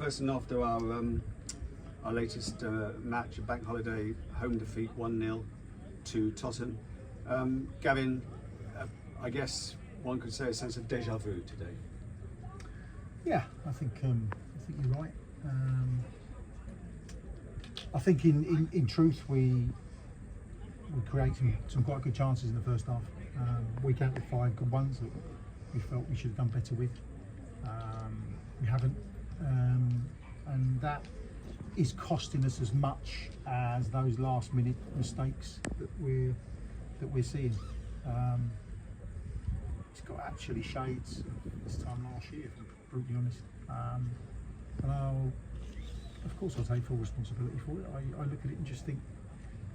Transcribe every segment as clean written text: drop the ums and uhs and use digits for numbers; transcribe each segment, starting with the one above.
McPherson after our latest match, a bank holiday home defeat 1-0 to Totton. Gavin, I guess one could say a sense of déjà vu today. Yeah, I think you're right. I think in truth we created some quite good chances in the first half. We counted 5 good ones that we felt we should have done better with. We haven't, and that is costing us as much as those last-minute mistakes that we're seeing. It's got actually shades of this time last year, if I'm brutally honest. And of course I'll take full responsibility for it. I look at it and just think,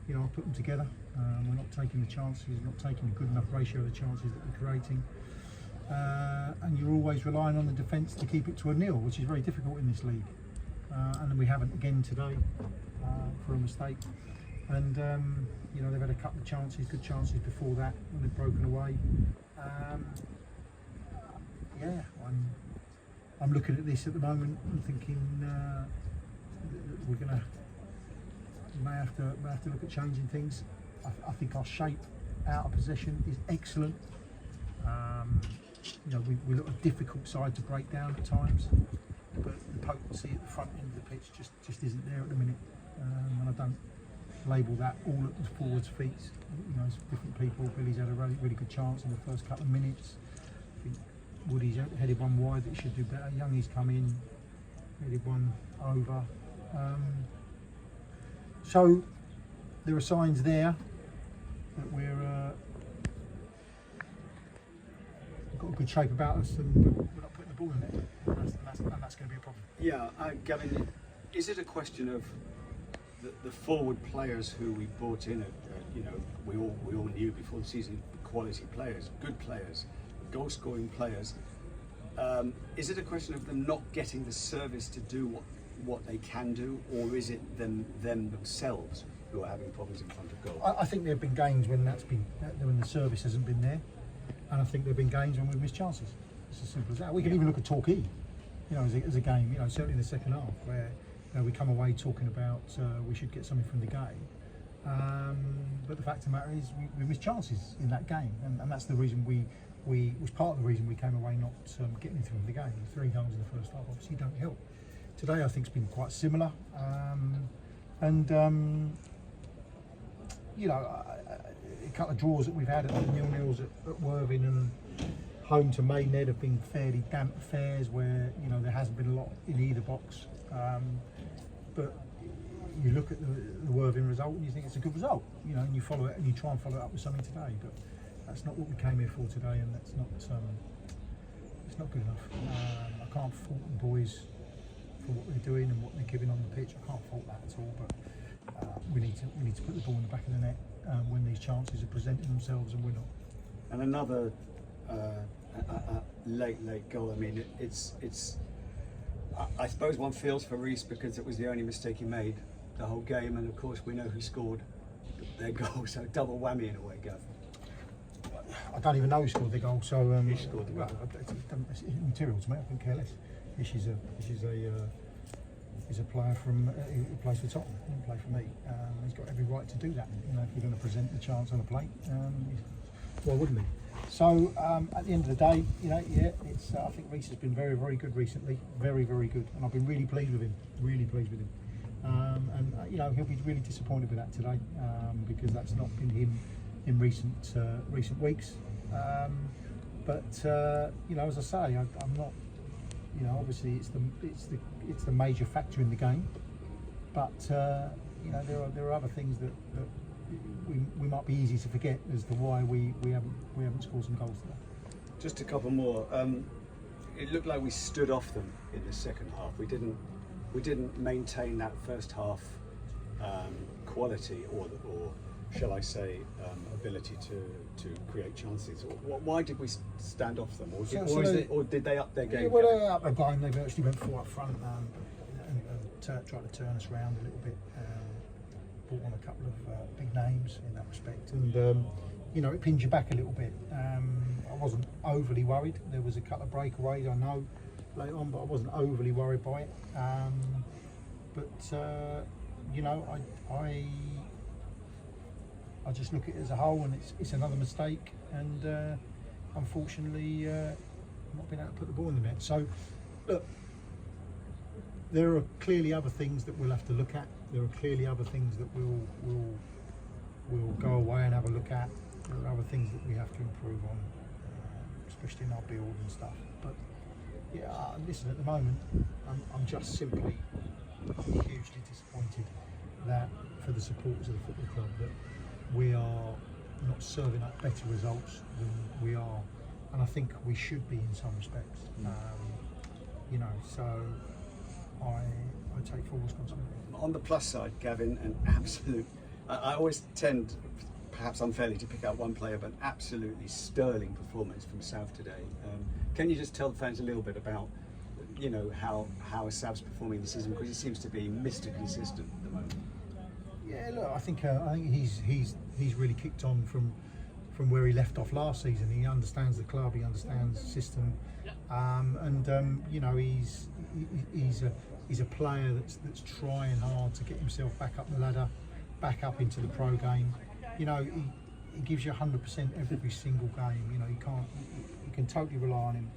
you know, I'll put them together. We're not taking the chances, not taking a good enough ratio of the chances that we're creating. And you're always relying on the defence to keep it to a 0, which is very difficult in this league. And we haven't again today for a mistake. And you know, they've had a couple of chances, good chances before that when they've broken away. Yeah, I'm looking at this at the moment and thinking we may have to look at changing things. I think our shape out of possession is excellent. You know, we look a difficult side to break down at times, but the potency at the front end of the pitch just isn't there at the minute. And I don't label that all at the forwards' feet. You know, it's different people. Billy's had a really good chance in the first couple of minutes. I think Woody's headed one wide that he should do better. Youngie's come in, headed one over. So there are signs there that we've got a good shape about us, and we're not putting the ball in it, and that's going to be a problem. Yeah, Gavin, is it a question of the forward players who we brought in? You know, we all knew before the season, quality players, good players, goal-scoring players. Is it a question of them not getting the service to do what they can do, or is it them themselves who are having problems in front of goal? I think there have been games when when the service hasn't been there, and I think there have been games when we've missed chances. It's as simple as that. We can even look at Torquay, you know, as a game. You know, certainly in the second half, where we come away talking about we should get something from the game. But the fact of the matter is, we missed chances in that game, and that's the reason we was part of the reason we came away not getting anything from the game. 3 goals in the first half obviously don't help. Today I think it's been quite similar, you know, a couple of draws that we've had at 0-0s at Worthing and home to Maidenhead have been fairly damp affairs where, you know, there hasn't been a lot in either box. But you look at the Worthing result and you think it's a good result, you know, and you follow it and you try and follow it up with something today. But that's not what we came here for today, and that's not it's not good enough. I can't fault the boys for what they're doing and what they're giving on the pitch. I can't fault that at all. But we need to put the ball in the back of the net when these chances are presenting themselves, and we're not. And another late goal. I mean, it's. I suppose one feels for Reece because it was the only mistake he made the whole game, and of course we know who scored their goal, so double whammy in a way, Gav. I don't even know who scored the goal, so Who scored the goal? It's immaterial to me. I couldn't care less. He's a player from who plays for Totton. He doesn't play for me. He's got every right to do that. You know, if you're going to present the chance on a plate, why wouldn't he? So at the end of the day, you know, yeah, it's. I think Reece has been very, very good recently. Very, very good, and I've been really pleased with him. Really pleased with him. And you know, he'll be really disappointed with that today because that's not been him in recent weeks. But you know, as I say, I'm not. You know, obviously it's the major factor in the game. But you know, there are other things that we might be easy to forget as to why we haven't scored some goals today. Just a couple more. It looked like we stood off them in the second half. We didn't maintain that first half quality or shall I say ability to create chances. Why did we stand off them, or did they up their game? Yeah, well, they up their game. They actually went 4 up front and tried to turn us around a little bit. Brought on a couple of big names in that respect, and you know, it pins you back a little bit. I wasn't overly worried. There was a couple of breakaways, I know, late on, but I wasn't overly worried by it. You know, I just look at it as a whole, and it's another mistake, and unfortunately, not being able to put the ball in the net. So, look, there are clearly other things that we'll have to look at. There are clearly other things that we'll go away and have a look at. There are other things that we have to improve on, especially in our build and stuff. But yeah, listen, at the moment, I'm just simply hugely disappointed that for the supporters of the football club that we are not serving up better results than we are, and I think we should be in some respects. You know, so I take full responsibility. On the plus side, Gavin, an absolute, I always tend, perhaps unfairly, to pick out one player, but an absolutely sterling performance from Sav today. Can you just tell the fans a little bit about, you know, how Sav's performing this season, because he seems to be Mr. Consistent at the moment? Yeah, look, I think he's really kicked on from where he left off last season. He understands the club, he understands the system, you know, he's a player that's trying hard to get himself back up the ladder, back up into the pro game. You know, he gives you 100% every single game. You know, you can totally rely on him,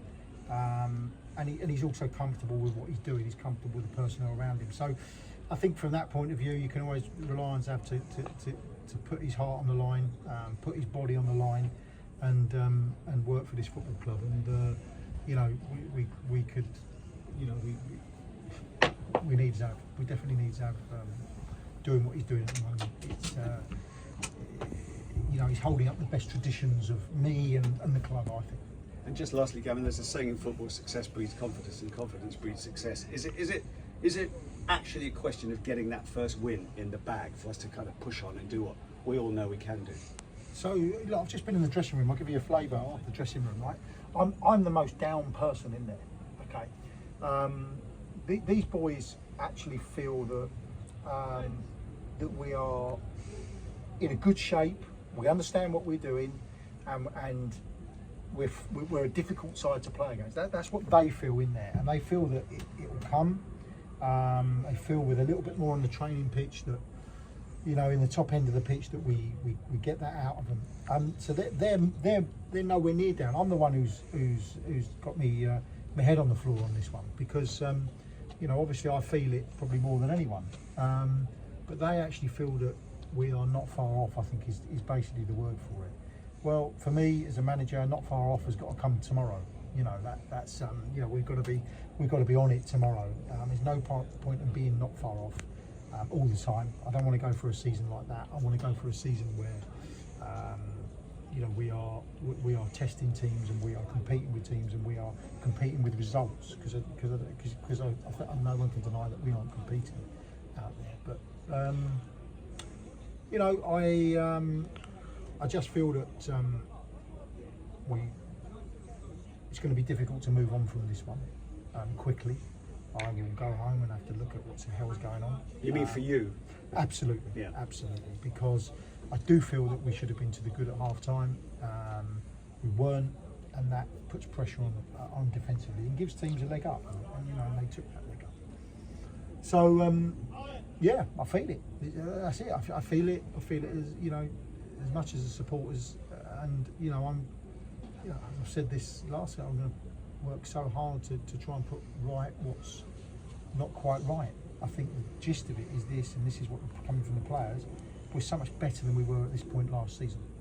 and he's also comfortable with what he's doing. He's comfortable with the personnel around him. So I think from that point of view, you can always rely on Zav to put his heart on the line, put his body on the line, and work for this football club. And you know, we could, you know, we need Zav. We definitely need Zav doing what he's doing at the moment. It's you know, he's holding up the best traditions of me and the club, I think. And just lastly, Gavin, there's a saying in football: success breeds confidence, and confidence breeds success. Is it actually a question of getting that first win in the bag for us to kind of push on and do what we all know we can do? So, look, I've just been in the dressing room. I'll give you a flavour of the dressing room, right? I'm the most down person in there. Okay, these boys actually feel that that we are in a good shape. We understand what we're doing, and we're a difficult side to play against. That's what they feel in there, and they feel that it will come. They feel with a little bit more on the training pitch that, you know, in the top end of the pitch, that we get that out of them. So they're nowhere near down. I'm the one who's got me my head on the floor on this one, because you know, obviously I feel it probably more than anyone. But they actually feel that we are not far off, I think is basically the word for it. Well, for me as a manager, not far off has got to come tomorrow. You know, that's you know, we've got to be on it tomorrow. There's no point in being not far off all the time. I don't want to go for a season like that. I want to go for a season where you know, we are testing teams, and we are competing with teams, and we are competing with results, because no one can deny that we aren't competing out there. But you know, I just feel that it's going to be difficult to move on from this one quickly. I will go home and have to look at what the hell is going on. You mean for you? Absolutely, yeah, absolutely. Because I do feel that we should have been to the good at half time. We weren't, and that puts pressure on defensively and gives teams a leg up. And you know, and they took that leg up. So yeah, I feel it. That's it. I feel it. I feel it as, you know, as much as the supporters, and you know, you know, I've said this last year, I'm going to work so hard to try and put right what's not quite right. I think the gist of it is this, and this is what coming from the players. We're so much better than we were at this point last season.